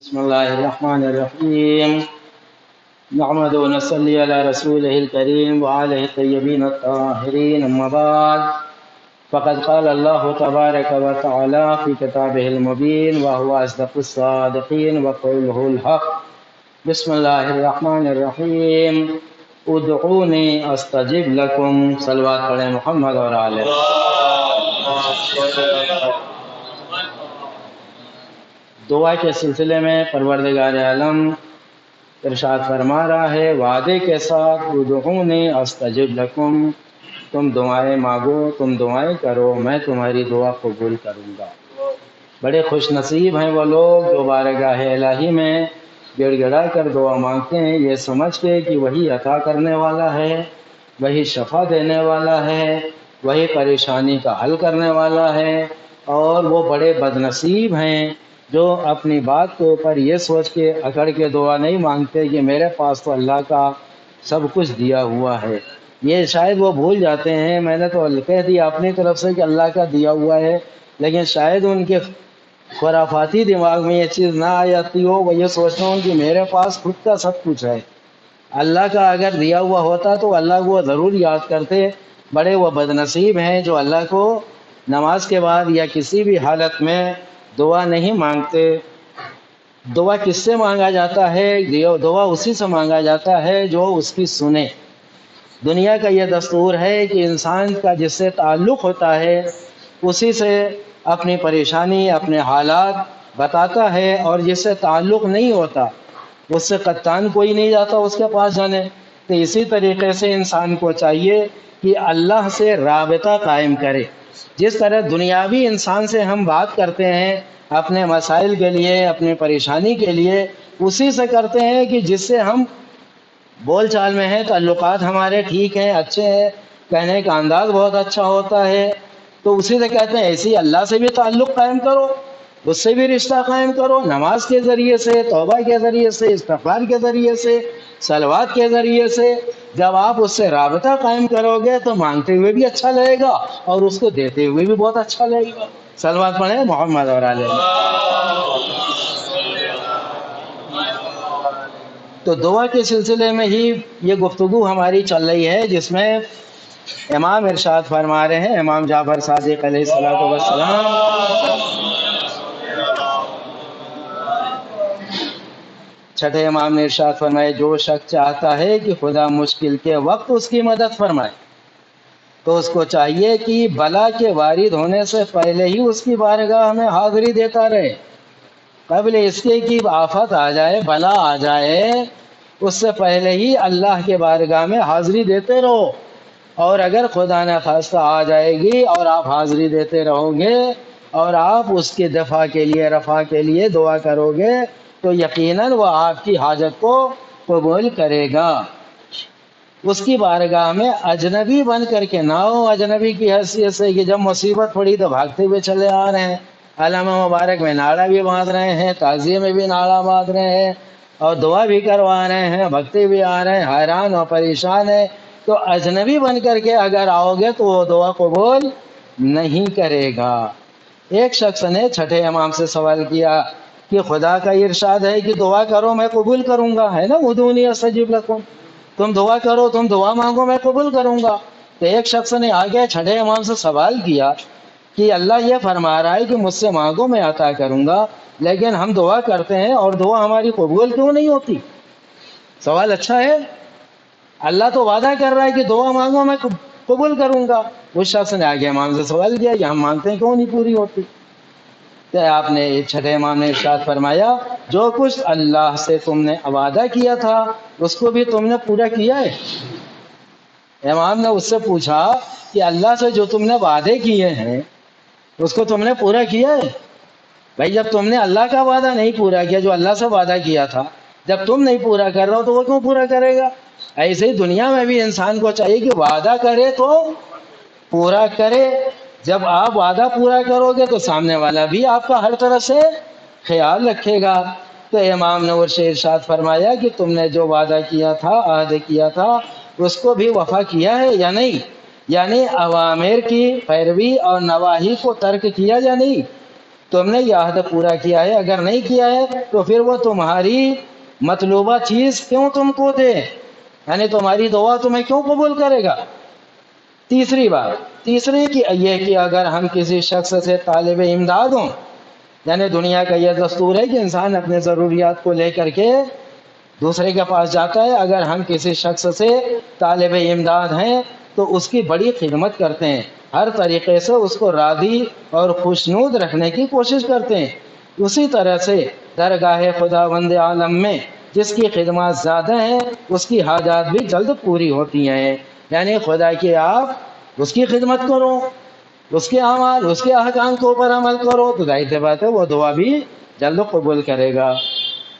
بسم الله الرحمن الرحيم. نحمد ونصلي على رسوله الكريم وآله الطيبين الطاهرين. أما بعد فقد قال الله تبارك وتعالى في كتابه المبين وهو أصدق الصادقين وقوله الحق. بسم الله الرحمن الرحيم. ادعوني استجب لكم. صلوات پڑھیں محمد اور آلہ. دعا کے سلسلے میں پروردگار عالم ارشاد فرما رہا ہے وعدے کے ساتھ ادعونی استجب لکم، تم دعائیں مانگو، تم دعائیں کرو، میں تمہاری دعا قبول کروں گا. بڑے خوش نصیب ہیں وہ لوگ جو بارگاہ الہی میں گڑ گڑا کر دعا مانگتے ہیں یہ سمجھ کے کہ وہی عطا کرنے والا ہے، وہی شفا دینے والا ہے، وہی پریشانی کا حل کرنے والا ہے. اور وہ بڑے بد نصیب ہیں جو اپنی بات کے اوپر یہ سوچ کے اکڑ کے دعا نہیں مانگتے کہ میرے پاس تو اللہ کا سب کچھ دیا ہوا ہے. یہ شاید وہ بھول جاتے ہیں، میں نے تو کہہ دیا اپنی طرف سے کہ اللہ کا دیا ہوا ہے، لیکن شاید ان کے خرافاتی دماغ میں یہ چیز نہ آ جاتی ہو. وہ یہ سوچتے ہوں کہ میرے پاس خود کا سب کچھ ہے، اللہ کا اگر دیا ہوا ہوتا تو اللہ کو ضرور یاد کرتے. بڑے وہ بد نصیب ہیں جو اللہ کو نماز کے بعد یا کسی بھی حالت میں دعا نہیں مانگتے. دعا کس سے مانگا جاتا ہے؟ دعا اسی سے مانگا جاتا ہے جو اس کی سنے. دنیا کا یہ دستور ہے کہ انسان کا جس سے تعلق ہوتا ہے اسی سے اپنی پریشانی اپنے حالات بتاتا ہے، اور جس سے تعلق نہیں ہوتا اس سے قطعاً کوئی نہیں جاتا اس کے پاس جانے. تو اسی طریقے سے انسان کو چاہیے کہ اللہ سے رابطہ قائم کرے. جس طرح دنیاوی انسان سے ہم بات کرتے ہیں اپنے مسائل کے لیے، اپنی پریشانی کے لیے، اسی سے کرتے ہیں کہ جس سے ہم بول چال میں ہیں، تعلقات ہمارے ٹھیک ہیں، اچھے ہیں، کہنے کا انداز بہت اچھا ہوتا ہے، تو اسی سے کہتے ہیں ایسی اللہ سے بھی تعلق قائم کرو، اس سے بھی رشتہ قائم کرو، نماز کے ذریعے سے، توبہ کے ذریعے سے، استغفار کے ذریعے سے، صلوات کے ذریعے سے. جب آپ اس سے رابطہ قائم کرو گے تو مانگتے ہوئے بھی اچھا لگے گا اور اس کو دیتے ہوئے بھی بہت اچھا لگے گا. صلوات پڑھیں محمد اور آلہ. تو دعا کے سلسلے میں ہی یہ گفتگو ہماری چل رہی ہے جس میں امام ارشاد فرما رہے ہیں، امام جعفر صادق علیہ الصلوۃ والسلام، چھٹے امام نے ارشاد فرمائے جو شخص چاہتا ہے کہ خدا مشکل کے وقت اس کی مدد فرمائے تو اس کو چاہیے کہ بلا کے وارد ہونے سے پہلے ہی اس کی بارگاہ میں حاضری دیتا رہے. قبل اس کے کہ آفت آ جائے، بلا آ جائے، اس سے پہلے ہی اللہ کے بارگاہ میں حاضری دیتے رہو. اور اگر خدا نہ خواستہ آ جائے گی اور آپ حاضری دیتے رہو گے اور آپ اس کے دفاع کے لیے، رفع کے لیے دعا کرو گے تو یقیناً وہ آپ کی حاجت کو قبول کرے گا. اس کی بارگاہ میں اجنبی بن کر کے نہ ہو، اجنبی کی حیثیت سے کہ جب مصیبت پڑی تو بھاگتے ہوئے چلے آ رہے ہیں، علامہ مبارک میں نعرہ بھی باندھ رہے ہیں، تعزیے میں بھی نعرہ باندھ رہے ہیں اور دعا بھی کروا رہے ہیں، بھگتے بھی آ رہے ہیں، حیران اور پریشان ہیں. تو اجنبی بن کر کے اگر آؤ گے تو وہ دعا قبول نہیں کرے گا. ایک شخص نے چھٹے امام سے سوال کیا کہ خدا کا ارشاد ہے کہ دعا کرو میں قبول کروں گا، ہے نا، ادعونی استجب لکم، تم دعا کرو، تم دعا مانگو میں قبول کروں گا. تو ایک شخص نے آگے چھٹے امام سے سوال کیا کہ اللہ یہ فرما رہا ہے کہ مجھ سے مانگو میں عطا کروں گا، لیکن ہم دعا کرتے ہیں اور دعا ہماری قبول کیوں نہیں ہوتی؟ سوال اچھا ہے، اللہ تو وعدہ کر رہا ہے کہ دعا مانگو میں قبول کروں گا. اس شخص نے آگے امام سے سوال کیا کہ ہم مانگتے ہیں کیوں نہیں پوری ہوتی؟ تو آپ نے چھٹے امام نے ارشاد فرمایا جو کچھ اللہ سے تم نے وعدہ کیا تھا اس کو بھی تم نے پورا کیا ہے. امام نے اس سے پوچھا کہ اللہ سے جو تم نے وعدے کیے ہیں اس کو تم نے پورا کیا ہے؟ بھائی جب تم نے اللہ کا وعدہ نہیں پورا کیا، جو اللہ سے وعدہ کیا تھا، جب تم نہیں پورا کر رہے ہو تو وہ کیوں پورا کرے گا؟ ایسے ہی دنیا میں بھی انسان کو چاہیے کہ وعدہ کرے تو پورا کرے. جب آپ وعدہ پورا کرو گے تو سامنے والا بھی آپ کا ہر طرح سے خیال رکھے گا. تو امام نے ورشہ ارشاد فرمایا کہ تم نے جو وعدہ کیا تھا، عہد کیا تھا، اس کو بھی وفا کیا ہے یا نہیں؟ یعنی اوامر کی پیروی اور نواہی کو ترک کیا یا نہیں؟ تم نے یہ عہد پورا کیا ہے، اگر نہیں کیا ہے تو پھر وہ تمہاری مطلوبہ چیز کیوں تم کو دے، یعنی تمہاری دعا تمہیں کیوں قبول کرے گا۔ تیسری کہ یہ کہ اگر ہم کسی شخص سے طالب امداد ہوں، یعنی دنیا کا یہ دستور ہے کہ انسان اپنے ضروریات کو لے کر کے دوسرے کے پاس جاتا ہے، اگر ہم کسی شخص سے طالب امداد ہیں تو اس کی بڑی خدمت کرتے ہیں، ہر طریقے سے اس کو راضی اور خوشنود رکھنے کی کوشش کرتے ہیں۔ اسی طرح سے درگاہ خداوند عالم میں جس کی خدمات زیادہ ہیں اس کی حاجات بھی جلد پوری ہوتی ہیں، یعنی خدا کی آپ اس کی خدمت کرو، اس کے اعمال، اس کے احکام کے اوپر عمل کرو تو ظاہر سی بات ہے وہ دعا بھی جلد قبول کرے گا۔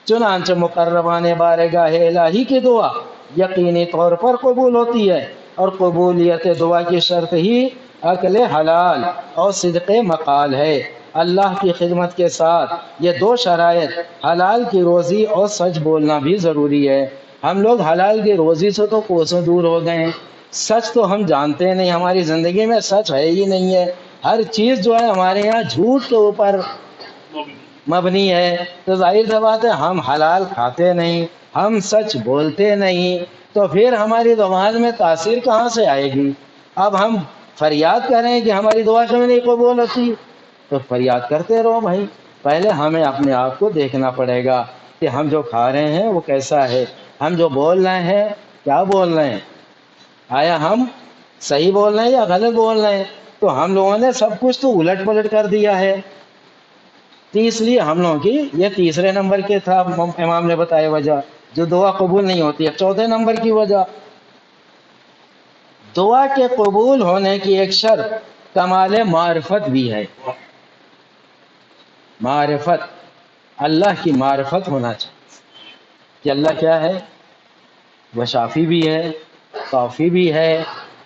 چنانچہ مقربان بارگاہ الہی کی دعا یقینی طور پر قبول ہوتی ہے، اور قبولیت دعا کی شرط ہی عقل حلال اور صدق مقال ہے۔ اللہ کی خدمت کے ساتھ یہ دو شرائط، حلال کی روزی اور سچ بولنا بھی ضروری ہے۔ ہم لوگ حلال کی روزی سے تو کوسوں دور ہو گئے ہیں، سچ تو ہم جانتے نہیں، ہماری زندگی میں سچ ہے ہی نہیں ہے، ہر چیز جو ہے ہمارے یہاں جھوٹ کے اوپر مبنی ہے، تو ظاہر سی بات ہے ہم حلال کھاتے نہیں، ہم سچ بولتے نہیں، تو پھر ہماری زبان میں تاثیر کہاں سے آئے گی۔ اب ہم فریاد کریں کہ ہماری دعا کیوں نہیں قبول ہوتی، تو فریاد کرتے رہو بھائی، پہلے ہمیں اپنے آپ کو دیکھنا پڑے گا کہ ہم جو کھا رہے ہیں وہ کیسا ہے، ہم جو بول رہے ہیں کیا بول رہے ہیں، آیا ہم صحیح بول رہے ہیں یا غلط بول رہے ہیں۔ تو ہم لوگوں نے سب کچھ تو الٹ پلٹ کر دیا ہے، تو اس لیے ہم لوگوں کی یہ تیسرے نمبر کے تھا، امام نے بتایا وجہ جو دعا قبول نہیں ہوتی ہے۔ چوتھے نمبر کی وجہ، دعا کے قبول ہونے کی ایک شرط کمال معرفت بھی ہے۔ معرفت، اللہ کی معرفت ہونا چاہیے کہ اللہ کیا ہے، وہ شافی بھی ہے، کافی بھی ہے،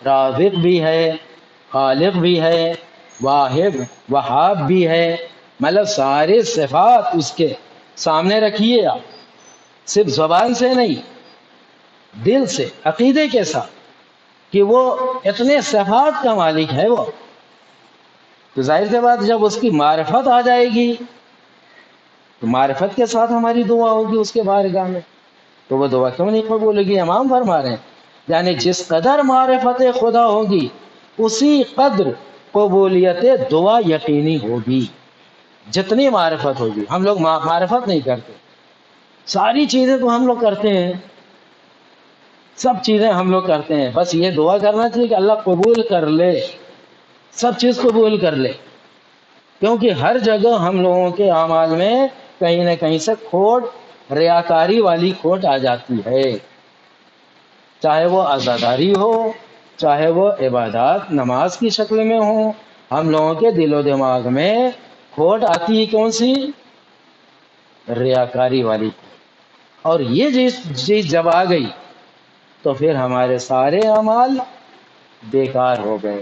رازق بھی ہے، خالق بھی ہے، واہب وہاب بھی ہے، مطلب سارے صفات اس کے سامنے رکھیے آپ، صرف زبان سے نہیں، دل سے، عقیدے کے ساتھ کہ وہ اتنے صفات کا مالک ہے وہ، تو ظاہر سی بات جب اس کی معرفت آ جائے گی تو معرفت کے ساتھ ہماری دعا ہوگی اس کے بارگاہ میں، تو وہ دعا کیوں نہیں قبول ہوگی۔ امام فرما رہے ہیں یعنی جس قدر معرفت خدا ہوگی اسی قدر قبولیت دعا یقینی ہوگی، جتنی معرفت ہوگی۔ ہم لوگ معرفت نہیں کرتے، ساری چیزیں تو ہم لوگ کرتے ہیں، سب چیزیں ہم لوگ کرتے ہیں، بس یہ دعا کرنا چاہیے کہ اللہ قبول کر لے، سب چیز قبول کر لے، کیونکہ ہر جگہ ہم لوگوں کے اعمال میں کہیں نہ کہیں سے کھوٹ، ریاکاری والی کھوٹ آ جاتی ہے، چاہے وہ عزاداری ہو، چاہے وہ عبادات نماز کی شکل میں ہو، ہم لوگوں کے دل و دماغ میں کھوٹ آتی ہے، کون سی؟ ریاکاری والی۔ اور یہ چیز جب آ گئی تو پھر ہمارے سارے اعمال بیکار ہو گئے۔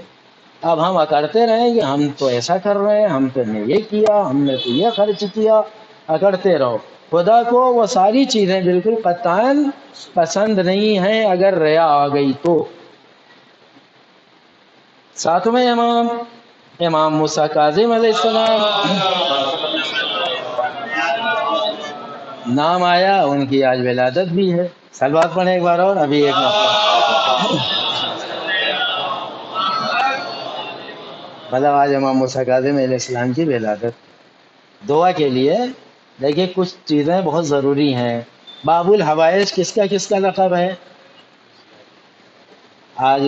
اب ہم اکڑتے رہیں کہ ہم تو ایسا کر رہے ہیں، ہم تو نے یہ کیا، ہم نے تو یہ خرچ کیا، اکڑتے رہو۔ خدا کو وہ ساری چیزیں بالکل قطعاً پسند نہیں ہیں اگر ریا آ گئی تو۔ ساتویں امام، امام موسیٰ کاظم علیہ السلام، نام آیا، ان کی آج ولادت بھی ہے، سلوات پڑھیں ایک بار اور، ابھی ایک مطلب آج امام موسیٰ کاظم علیہ السلام کی ولادت۔ دعا کے لیے دیکھیے کچھ چیزیں بہت ضروری ہیں۔ باب الحوائج کس کا لقب ہے؟ آج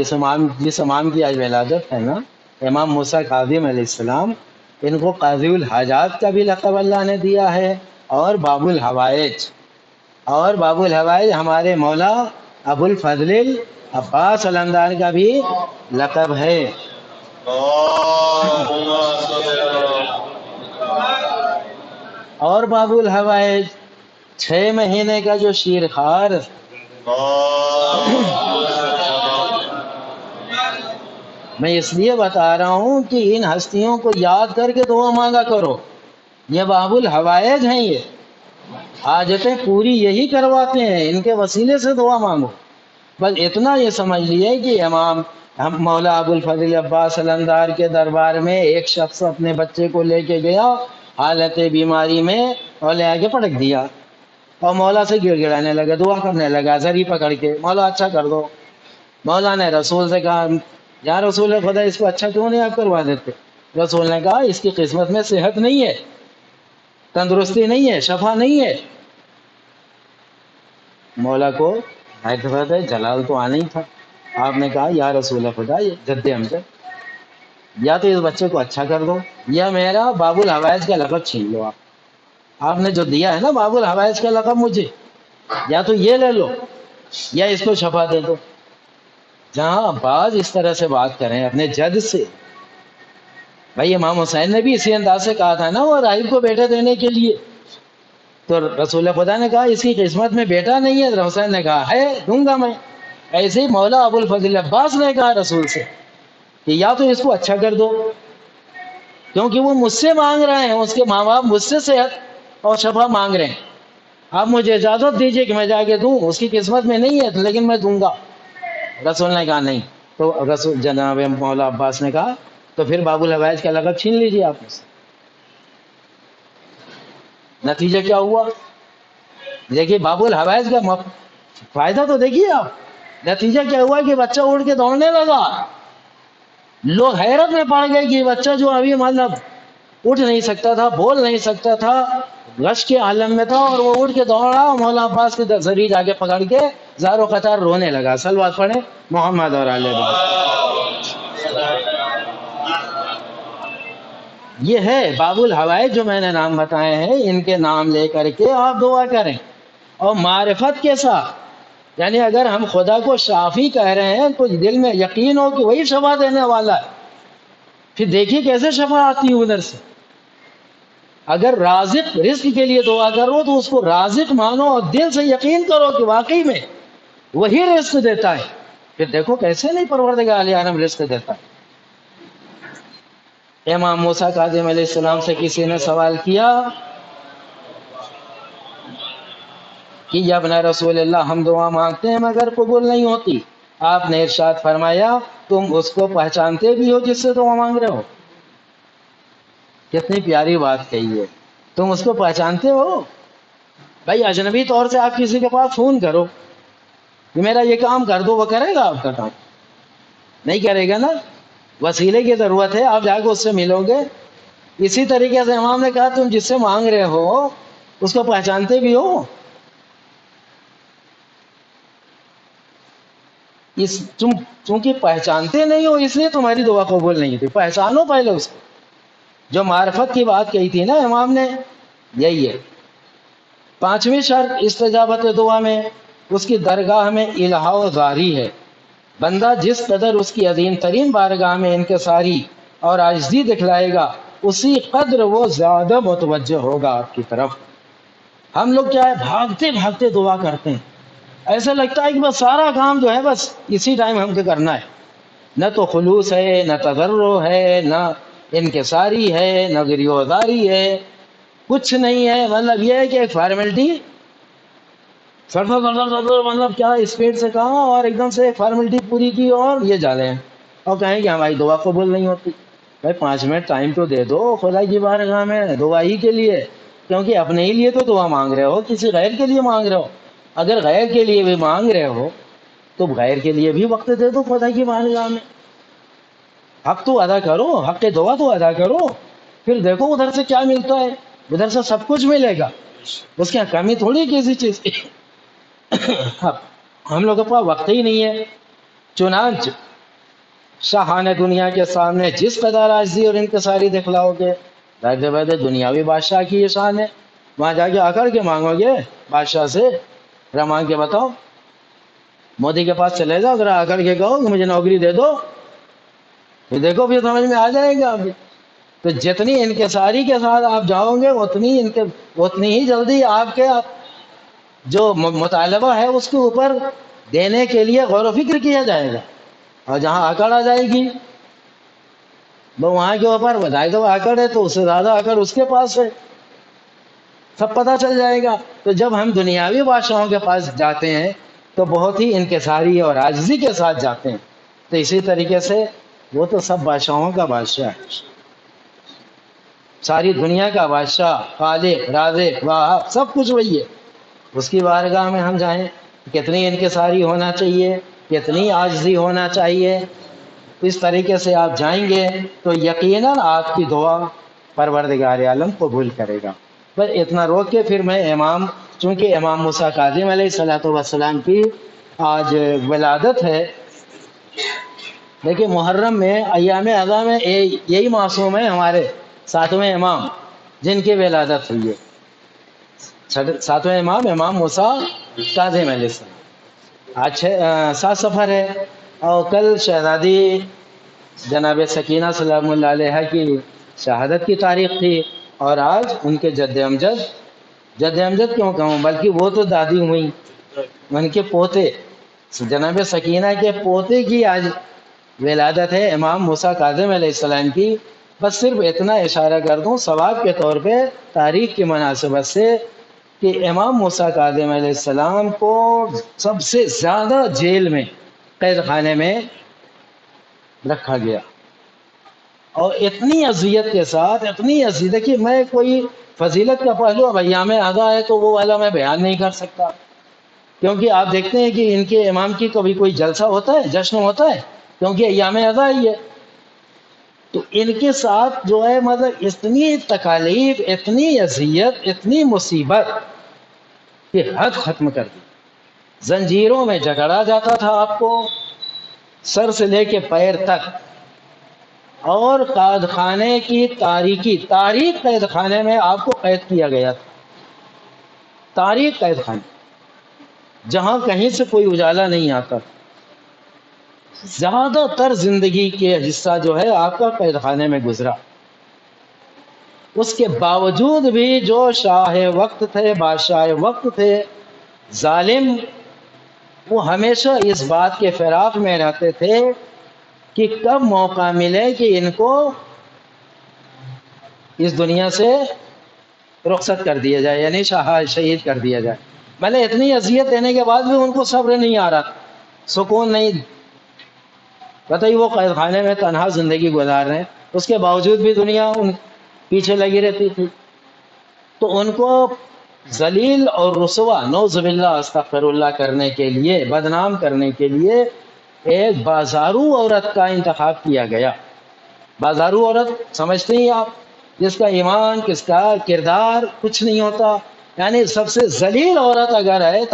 جس امام کی آج ولادت ہے نا، امام موسیٰ کاظم علیہ السلام، ان کو قاضی الحاجات کا بھی لقب اللہ نے دیا ہے، اور باب الحوائج، اور باب الحوائج ہمارے مولا ابو الفضل عباس علمدار کا بھی لقب ہے۔ اور باب الحوائج 6 مہینے کا جو شیرخوار، میں اس لیے بتا رہا ہوں کہ ان ہستیوں کو یاد کر کے دعا مانگا کرو، یہ باب الحوائج ہیں، یہ حاجتیں پوری یہی کرواتے ہیں، ان کے وسیلے سے دعا مانگو۔ بس اتنا یہ سمجھ لیے کہ امام مولا ابو الفضل عباس علمدار کے دربار میں ایک شخص اپنے بچے کو لے کے گیا حالت بیماری میں اور لے آگے پٹک دیا اور مولا سے گڑ گڑانے لگا، دعا کرنے لگا زری پکڑ کے، مولا اچھا کر دو۔ مولا نے رسول سے کہا یا رسول خدا اس کو اچھا کیوں نہیں آپ کروا دیتے؟ رسول نے کہا اس کی قسمت میں صحت نہیں ہے، تندرستی نہیں ہے، شفا نہیں ہے۔ مولا کو حیدرآباد جلال تو آنا ہی تھا۔ آپ نے کہا یا رسول خدا یہ جد ہم سے یا تو اس بچے کو اچھا کر دو یا میرا باب الحوائج کا لقب چھین لو۔ آپ نے جو دیا ہے نا باب الحوائج کا لقب مجھے، یا تو یہ لے لو یا اس کو شفا دے دو۔ جہاں بعض اس طرح سے بات کریں اپنے جد سے، بھائی امام حسین نے بھی اسی انداز سے کہا تھا نا وہ راہب کو بیٹا دینے کے لیے، تو رسول خدا نے کہا اس کی قسمت میں بیٹا نہیں ہے، حسین نے کہا ہے دوں گا میں۔ ایسے ہی مولا ابو الفضل عباس نے کہا رسول سے کہ یا تو اس کو اچھا کر دو، کیونکہ وہ مجھ سے مانگ رہے ہیں، اس کے ماں باپ مجھ سے صحت اور شفا مانگ رہے ہیں، آپ مجھے اجازت دیجئے کہ میں جا کے دوں، اس کی قسمت میں نہیں ہے لیکن میں دوں گا۔ رسول نے کہا نہیں، تو رسول جناب مولا عباس نے کہا تو پھر باب الحوائج کا لقب چھین لیجیے آپ سے۔ نتیجہ کیا ہوا دیکھیے، باب الحوائج کا فائدہ تو دیکھیے آپ، نتیجہ کیا ہوا کہ بچہ اڑ کے دوڑنے لگا، لوگ حیرت میں پڑ گئے کہ بچہ جو ابھی مطلب اٹھ نہیں سکتا تھا، بول نہیں سکتا تھا، غش کے عالم میں تھا، اور وہ اٹھ کے دوڑا اور مولا عباس کے ذریعے جا کے پکڑ کے زاروں قطار رونے لگا۔ صلوات پڑھیں محمد اور آل محمد۔ یہ ہے باب الحوائج جو میں نے نام بتائے ہیں، ان کے نام لے کر کے آپ دعا کریں اور معرفت کے ساتھ، یعنی اگر ہم خدا کو شافی کہہ رہے ہیں تو دل میں یقین ہو کہ وہی شفا دینے والا ہے۔ پھر دیکھیے کیسے شفا آتی ہے ادھر سے۔ اگر رازق رزق کے لیے دعا کرو تو اس کو رازق مانو اور دل سے یقین کرو کہ واقعی میں وہی رزق دیتا ہے، پھر دیکھو کیسے نہیں پروردگار علیہ عالم رزق دیتا ہے۔ امام موسیٰ کاظم علیہ السلام سے کسی نے سوال کیا کہ یا ابن رسول اللہ ہم دعا مانگتے ہیں مگر قبول نہیں ہوتی، آپ نے ارشاد فرمایا تم اس کو پہچانتے بھی ہو جس سے دعا مانگ رہے ہو؟ کتنی پیاری بات کہی ہے، تم اس کو پہچانتے ہو؟ بھائی اجنبی طور سے آپ کسی کے پاس فون کرو کہ میرا یہ کام کر دو، وہ کرے گا آپ کا کام؟ نہیں کرے گا نا، وسیلے کی ضرورت ہے، آپ جا کے اس سے ملو گے۔ اسی طریقے سے امام نے کہا تم جس سے مانگ رہے ہو اس کو پہچانتے بھی ہو؟ چونکہ پہچانتے نہیں ہو اس لیے تمہاری دعا قبول نہیں ہوتی، پہچانو پہلے اس کو۔ جو معرفت کی بات کہی تھی نا امام نے، یہی ہے۔ پانچویں شرط استجابت دعا میں اس کی درگاہ میں الہا و زاری ہے، بندہ جس قدر اس کی عظیم ترین بارگاہ میں انکساری اور عاجزی دکھلائے گا اسی قدر وہ زیادہ متوجہ ہوگا آپ کی طرف۔ ہم لوگ کیا ہے بھاگتے بھاگتے دعا کرتے ہیں، ایسا لگتا ہے کہ بس سارا کام جو ہے بس اسی ٹائم ہم کو کرنا ہے، نہ تو خلوص ہے، نہ تضرع ہے، نہ انکساری ہے، نہ گریوزاری ہے، کچھ نہیں ہے۔ مطلب یہ ہے کہ ایک فارمیلٹی، مطلب کیا اسپیڈ سے کہا اور ایک دم سے فارمیلٹی پوری کی اور یہ جا رہے ہیں اور کہیں کہ ہماری دعا قبول نہیں ہوتی۔ بھائی 5 منٹ ٹائم تو دے دو خدا کی بارگاہ میں دعا ہی کے لیے، کیونکہ اپنے ہی لیے تو دعا مانگ رہے ہو، کسی غیر کے لیے مانگ رہے ہو۔ اگر غیر کے لیے بھی مانگ رہے ہو تو غیر کے لیے بھی وقت دے دو خدا کی بارگاہ میں، حق تو ادا کرو، حق دعا تو ادا کرو، پھر دیکھو ادھر سے کیا ملتا ہے، ادھر سے سب کچھ ملے گا، اس کی کمی تھوڑی کسی چیز کی۔ ہم لوگوں کے پاس وقت ہی نہیں ہے۔ چنانچہ شاہان دنیا کے سامنے جس قدر عاجزی اور انکساری دکھلاؤ گے، ظاہر بات ہے دنیاوی بادشاہ کی یہ شان ہے، وہاں جا کے آکر کے مانگو گے بادشاہ سے، ذرا مانگ کے بتاؤ، مودی کے پاس چلے جاؤ، ذرا آ کر کے کہو کہ مجھے نوکری دے دو، پھر دیکھو پھر سمجھ میں آ جائے گا۔ تو جتنی انکساری کے ساتھ آپ جاؤ گے اتنی ہی جلدی آپ کے جو مطالبہ ہے اس کے اوپر دینے کے لیے غور و فکر کیا جائے گا، اور جہاں آکڑ آ جائے گی وہ وہاں کے اوپر بجائے تو آکڑ ہے تو اس سے زیادہ آکڑ اس کے پاس ہے، سب پتہ چل جائے گا۔ تو جب ہم دنیاوی بادشاہوں کے پاس جاتے ہیں تو بہت ہی انکساری اور عاجزی کے ساتھ جاتے ہیں، تو اسی طریقے سے وہ تو سب بادشاہوں کا بادشاہ ہے۔ ساری دنیا کا بادشاہ، خالق، رازق، واہب، سب کچھ وہی ہے، اس کی بارگاہ میں ہم جائیں، کتنی انکساری ہونا چاہیے، کتنی عاجزی ہونا چاہیے، اس طریقے سے آپ جائیں گے تو یقیناً آپ کی دعا پروردگار عالم قبول کرے گا۔ بس اتنا روک کے پھر میں چونکہ امام موسیٰ کاظم علیہ الصلوۃ والسلام کی آج ولادت ہے، لیکن محرم میں ایام اعظم میں یہی معصوم ہے ہمارے ساتویں امام جن کی ولادت ہوئی ہے، ساتویں امام موسیٰ کاظم علیہ السلام۔ آج 7 سفر ہے، اور کل شہزادی جناب سکینہ سلام اللہ علیہ کی شہادت کی تاریخ تھی، اور آج ان کے جد امجد کیوں کہوں، بلکہ وہ تو دادی ہوئی، ان کے پوتے جناب سکینہ کے پوتے کی آج ولادت ہے امام موسیٰ کاظم علیہ السلام کی۔ بس صرف اتنا اشارہ کر دوں ثواب کے طور پہ تاریخ کی مناسبت سے کہ امام موسیٰ کاظم علیہ السلام کو سب سے زیادہ جیل میں، قید خانے میں رکھا گیا، اور اتنی اذیت کے ساتھ، اتنی اذیت کہ میں کوئی فضیلت کا پہلو اب ایام اعضا ہے تو وہ والا میں بیان نہیں کر سکتا، کیونکہ آپ دیکھتے ہیں کہ ان کے امام کی کبھی کوئی جلسہ ہوتا ہے، جشن ہوتا ہے، کیونکہ ایام اعضا ہی ہے، تو ان کے ساتھ جو ہے مطلب اتنی تکالیف، اتنی اذیت، اتنی مصیبت کہ حد ختم کر دی۔ زنجیروں میں جکڑا جاتا تھا آپ کو سر سے لے کے پیر تک، اور قید خانے کی تاریخ قید خانے میں آپ کو قید کیا گیا تھا، تاریخ قید خانے جہاں کہیں سے کوئی اجالا نہیں آتا، زیادہ تر زندگی کے حصہ جو ہے آپ کا قید خانے میں گزرا۔ اس کے باوجود بھی جو شاہ وقت تھے، بادشاہ وقت تھے، ظالم، وہ ہمیشہ اس بات کے فراق میں رہتے تھے کہ کب موقع ملے کہ ان کو اس دنیا سے رخصت کر دیا جائے، یعنی شہید کر دیا جائے۔ بھلے اتنی اذیت دینے کے بعد بھی ان کو صبر نہیں آ رہا، سکون نہیں، بتائیے وہ قید خانے میں تنہا زندگی گزار رہے ہیں، اس کے باوجود بھی دنیا ان پیچھے لگی رہتی تھی، تو ان کو ذلیل اور رسوا، نعوذ باللہ استغفر اللہ، کرنے کے لیے، بدنام کرنے کے لیے ایک بازارو عورت کا انتخاب کیا گیا۔ بازارو عورت سمجھتے ہیں آپ، جس کا ایمان، کس کا کردار کچھ نہیں ہوتا، یعنی سب سے ذلیل عورت اگر ہے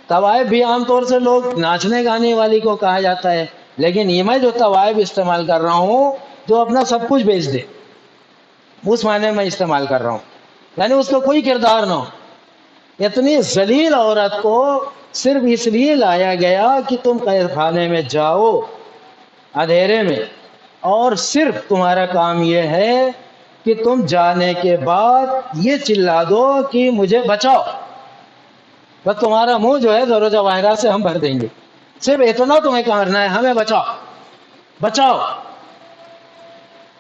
طوائف بھی عام طور سے لوگ ناچنے گانے والی کو کہا جاتا ہے، لیکن یہ میں جو طوائف استعمال کر رہا ہوں جو اپنا سب کچھ بیچ دے، اس معنی میں استعمال کر رہا ہوں، یعنی اس کا کوئی کردار نہ ہو، اتنی ذلیل عورت کو صرف اس لیے لایا گیا کہ تم قید خانے میں جاؤ اندھیرے میں، اور صرف تمہارا کام یہ ہے کہ تم جانے کے بعد یہ چلا دو کہ مجھے بچاؤ، بس تمہارا منہ جو ہے زر و جواہرات سے ہم بھر دیں گے، صرف اتنا تمہیں کرنا ہے، ہمیں بچاؤ۔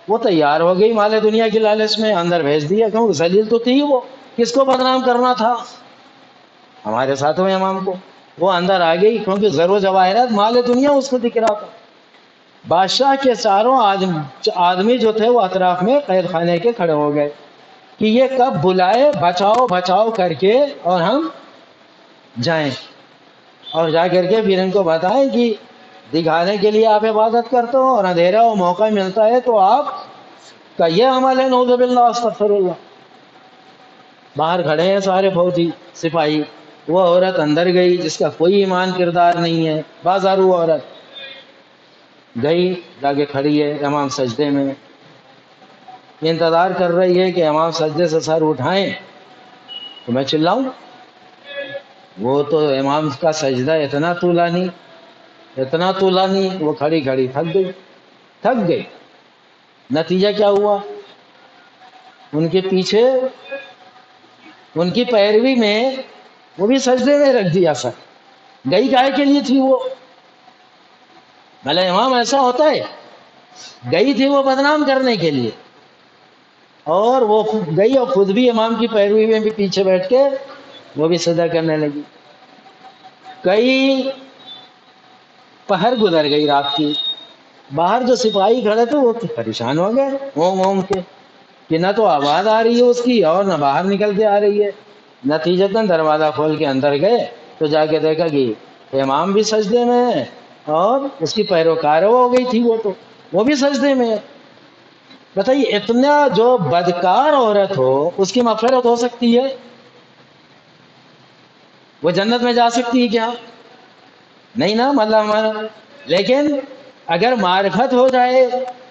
وہ تیار ہو گئی مال دنیا کی لالچ میں، اندر بھیج دیا، کیوں ذلیل تو تھی وہ، کس کو بدنام کرنا تھا؟ ہمارے ساتھوں امام کو۔ وہ اندر آ گئی کیونکہ زر و جواہرات، مال دنیا اس کو دکھ رہا تھا۔ بادشاہ کے چاروں آدمی جو تھے وہ اطراف میں قید خانے کے کھڑے ہو گئے کہ یہ کب بلائے بچاؤ کر کے اور ہم جائیں، اور جا کر کے پھر ان کو بتائیں کہ دکھانے کے لیے آپ عبادت کرتے ہو، اور اندھیرا اور موقع ملتا ہے تو آپ کا یہ عمل ہے، نعوذ باللہ استغفر اللہ۔ باہر کھڑے ہیں سارے فوجی سپاہی، وہ عورت اندر گئی جس کا کوئی ایمان کردار نہیں ہے، بازارو عورت گئی، جا کے کھڑی ہے امام سجدے میں، انتظار کر رہی ہے کہ امام سجدے سے سر اٹھائیں تو میں چلاؤں۔ وہ تو امام کا سجدہ اتنا طولانی، وہ کھڑی تھک گئی۔ نتیجہ کیا ہوا؟ ان کے پیچھے، ان کی پیروی میں وہ بھی سجدے میں رکھ دیا سر۔ گئی کائے کے لیے تھی وہ؟ بھلا امام ایسا ہوتا ہے؟ گئی تھی وہ بدنام کرنے کے لیے، اور وہ گئی اور خود بھی امام کی پیروی میں بھی پیچھے بیٹھ کے وہ بھی سجدہ کرنے لگی۔ کئی پہر گزر گئی رات کی، باہر جو سپاہی کھڑے تھے وہ پریشان ہو گئے اوم کے، کہ نہ تو آواز آ رہی ہے اس کی اور نہ باہر نکل کے آ رہی ہے۔ نتیجتاً دروازہ کھول کے اندر گئے تو جا کے دیکھا کہ امام بھی سجدے میں ہے اور اس کی پیروکار ہو گئی تھی وہ بھی سجدے میں ہے۔ بتائیے اتنا جو بدکار عورت ہو اس کی مغفرت ہو سکتی ہے؟ وہ جنت میں جا سکتی ہے کیا؟ نہیں نا، اللہ ہمارا۔ لیکن اگر معرفت ہو جائے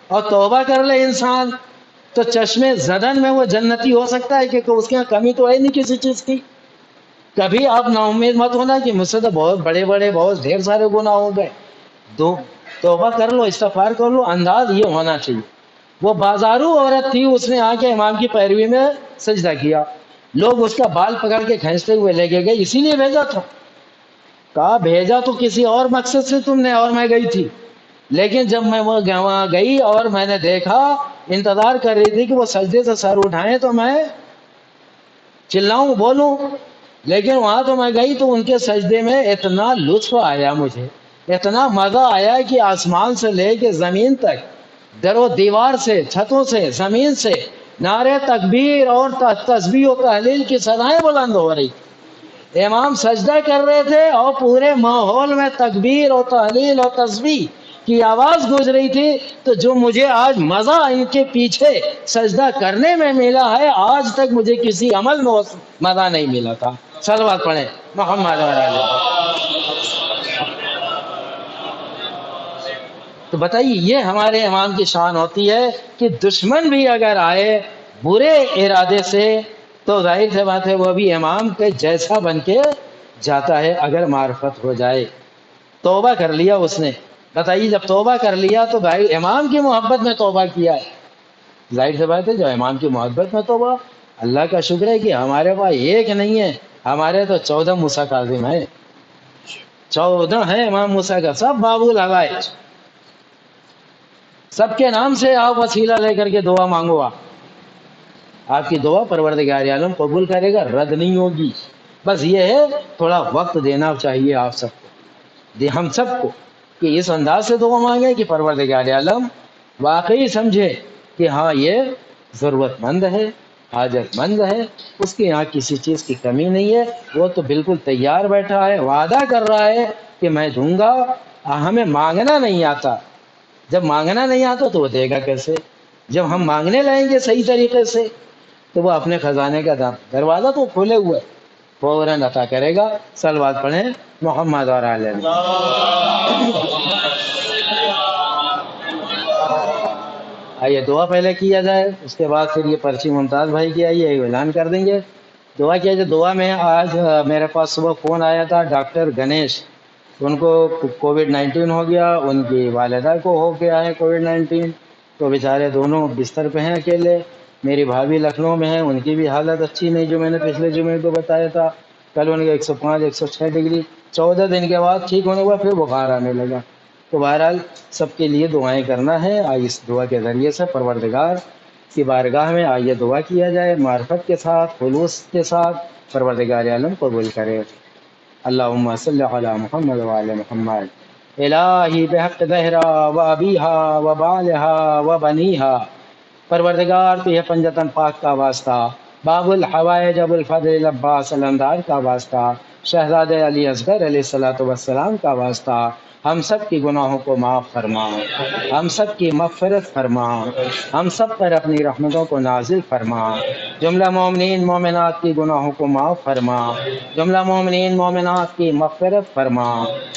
اور توبہ کر لے انسان تو چشمے زدن میں وہ جنتی ہو سکتا ہے، کہ اس کے یہاں کمی تو ہے نہیں کسی چیز کی۔ کبھی آپ نا امید مت ہونا کہ مجھ سے تو بہت بڑے بڑے بہت ڈھیر سارے گناہ ہو گئے۔ توبہ کر لو، استغفار کر لو، انداز یہ ہونا چاہیے۔ وہ بازارو عورت تھی، اس نے آ کے امام کی پیروی میں سجدہ کیا، لوگ اس کا بال پکڑ کے کھینچتے ہوئے لے کے گئے، اسی لیے بھیجا تھا۔ کہا بھیجا تو کسی اور مقصد سے تم نے، اور میں گئی تھی، لیکن جب میں وہ وہاں گئی اور میں نے دیکھا، انتظار کر رہی تھی کہ وہ سجدے سے سر اٹھائیں تو میں چلاؤں بولوں، لیکن وہاں تو میں گئی تو ان کے سجدے میں اتنا لطف آیا، مجھے اتنا مزہ آیا کہ آسمان سے لے کے زمین تک، در و دیوار سے، چھتوں سے، زمین سے نعرے تکبیر اور تسبیح و تحلیل کی صدائیں بلند ہو رہی۔ امام سجدہ کر رہے تھے اور پورے ماحول میں تکبیر اور تحلیل اور تسبیح کی آواز گونج رہی تھی۔ تو جو مجھے آج مزہ ان کے پیچھے سجدہ کرنے میں ملا ہے، آج تک مجھے کسی عمل میں مزہ نہیں ملا تھا۔ صلوات پڑھیں محمد علیہ۔ تو بتائیے یہ ہمارے امام کی شان ہوتی ہے کہ دشمن بھی اگر آئے برے ارادے سے تو ظاہر سی بات ہے وہ بھی امام کے جیسا بن کے جاتا ہے اگر معرفت ہو جائے۔ توبہ کر لیا اس نے، بتائیے جب توبہ کر لیا تو بھائی امام کی محبت میں توبہ کیا ہے، ظاہر سی بات ہے جو امام کی محبت میں توبہ۔ اللہ کا شکر ہے کہ ہمارے پاس ایک نہیں ہے، ہمارے تو 14 موسیٰ کاظم ہیں، 14 ہیں امام موسیٰ کا، سب باب الحوائج، سب کے نام سے آپ وسیلہ لے کر کے دعا مانگو۔ آپ کی دعا پروردگار عالم قبول کرے گا، رد نہیں ہوگی۔ بس یہ ہے تھوڑا وقت دینا چاہیے آپ سب کو، ہم سب کو، کہ اس انداز سے دعا مانگے کہ پروردگار عالم واقعی سمجھے کہ ہاں یہ ضرورت مند ہے، حاجت مند ہے، اس کے یہاں کسی چیز کی کمی نہیں ہے، وہ تو بالکل تیار بیٹھا ہے، وعدہ کر رہا ہے کہ میں دوں گا۔ ہمیں مانگنا نہیں آتا، جب مانگنا نہیں آتا تو وہ دے گا کیسے؟ جب ہم مانگنے لائیں گے صحیح طریقے سے تو وہ اپنے خزانے کا دروازہ تو کھولے ہوئے فوراً عطا کرے گا۔ صلوات پڑھیں محمد اور آل نبی۔ آئیے دعا پہلے کیا جائے، اس کے بعد پھر یہ پرچی ممتاز بھائی کی آئیے اعلان کر دیں گے۔ دعا کیا جائے۔ دعا میں آج میرے پاس صبح فون آیا تھا ڈاکٹر گنیش، ان کو کووڈ-19 ہو گیا، ان کی والدہ کو ہو گیا ہے کووڈ-19، تو بیچارے دونوں بستر پہ ہیں اکیلے۔ میری بھابھی لکھنؤ میں ہیں، ان کی بھی حالت اچھی نہیں، جو میں نے پچھلے جمعے کو بتایا تھا، کل ان کے 105 106 ڈگری، 14 دن کے بعد ٹھیک ہونے کے بعد پھر بخار آنے لگا۔ تو بہرحال سب کے لیے دعائیں کرنا ہے، آئیے اس دعا کے ذریعے سے پروردگار کی بارگاہ میں آئیے دعا کیا جائے، معرفت کے ساتھ، خلوص کے ساتھ، پروردگار عالم قبول کرے۔ اللہم صلی علی محمد وعلی محمد۔ الہی بحق زہرا و ابیہا و بالہا و بنیہا، پروردگار تو یہ پنجتن پاک کا واسطہ، باب الحوائج ابو الفضل عباس علمدار کا واسطہ، شہزادہ علی اصغر علیہ السلام کا واسطہ، ہم سب کی گناہوں کو معاف فرما، ہم سب کی مغفرت فرما، ہم سب پر اپنی رحمتوں کو نازل فرما، جملہ مومنین مومنات کی گناہوں کو معاف فرما، جملہ مومنین مومنات کی مغفرت فرما،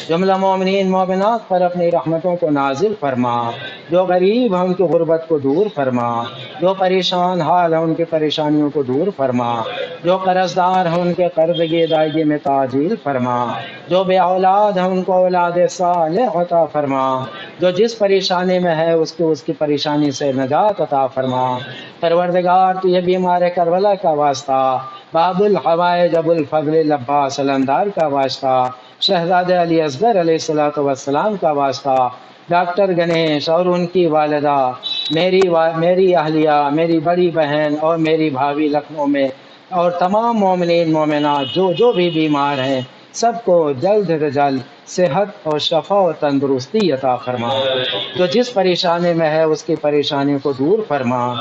جملہ مومنین مومنات پر اپنی رحمتوں کو نازل فرما، جو غریب ہیں ان کی غربت کو دور فرما، جو پریشان حال ہیں ان کی پریشانیوں کو دور فرما، جو قرض دار ہیں ان کے قرض کی ادائیگی میں تعجیل فرما، جو بے اولاد ہیں ان کو اولاد صالح عطا فرما، جو جس پریشانی میں ہے اس کی پریشانی سے نجات عطا فرما۔ پروردگار تو یہ بیمار کربلا کا واسطہ، باب الحوائج ابو الفضل عباس علمدار کا واسطہ، شہزادہ علی اصغر علیہ السلام کا واسطہ، ڈاکٹر گنیش اور ان کی والدہ، میری اہلیہ، میری بڑی بہن اور میری بھابھی لکھنؤ میں، اور تمام مومنین مومنات جو بھی بیمار ہیں، سب کو جلد سے جلد صحت اور شفا و تندرستی عطا فرما، جو جس پریشانی میں ہے اس کی پریشانی کو دور فرما۔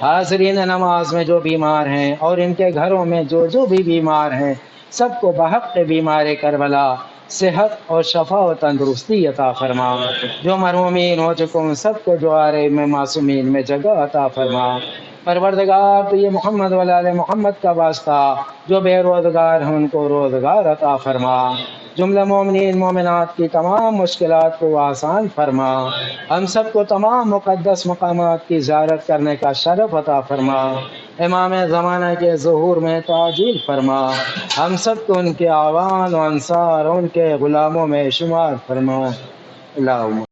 حاضرین نماز میں جو بیمار ہیں اور ان کے گھروں میں جو بھی بیمار ہیں، سب کو بحق بیمار کربلا صحت اور شفا و تندرستی عطا فرما۔ جو مرحومین ہو چکے ان سب کو جوارے میں معصومین میں جگہ عطا فرما۔ پروردگار تو یہ محمد والآل محمد کا واسطہ، جو بے روزگار ہیں ان کو روزگار عطا فرما۔ جملہ مومنین مومنات کی تمام مشکلات کو آسان فرما۔ ہم سب کو تمام مقدس مقامات کی زیارت کرنے کا شرف عطا فرما۔ امام زمانہ کے ظہور میں تعجیل فرما۔ ہم سب کو ان کے اعوان و انصار اور ان کے غلاموں میں شمار فرما۔ اللہم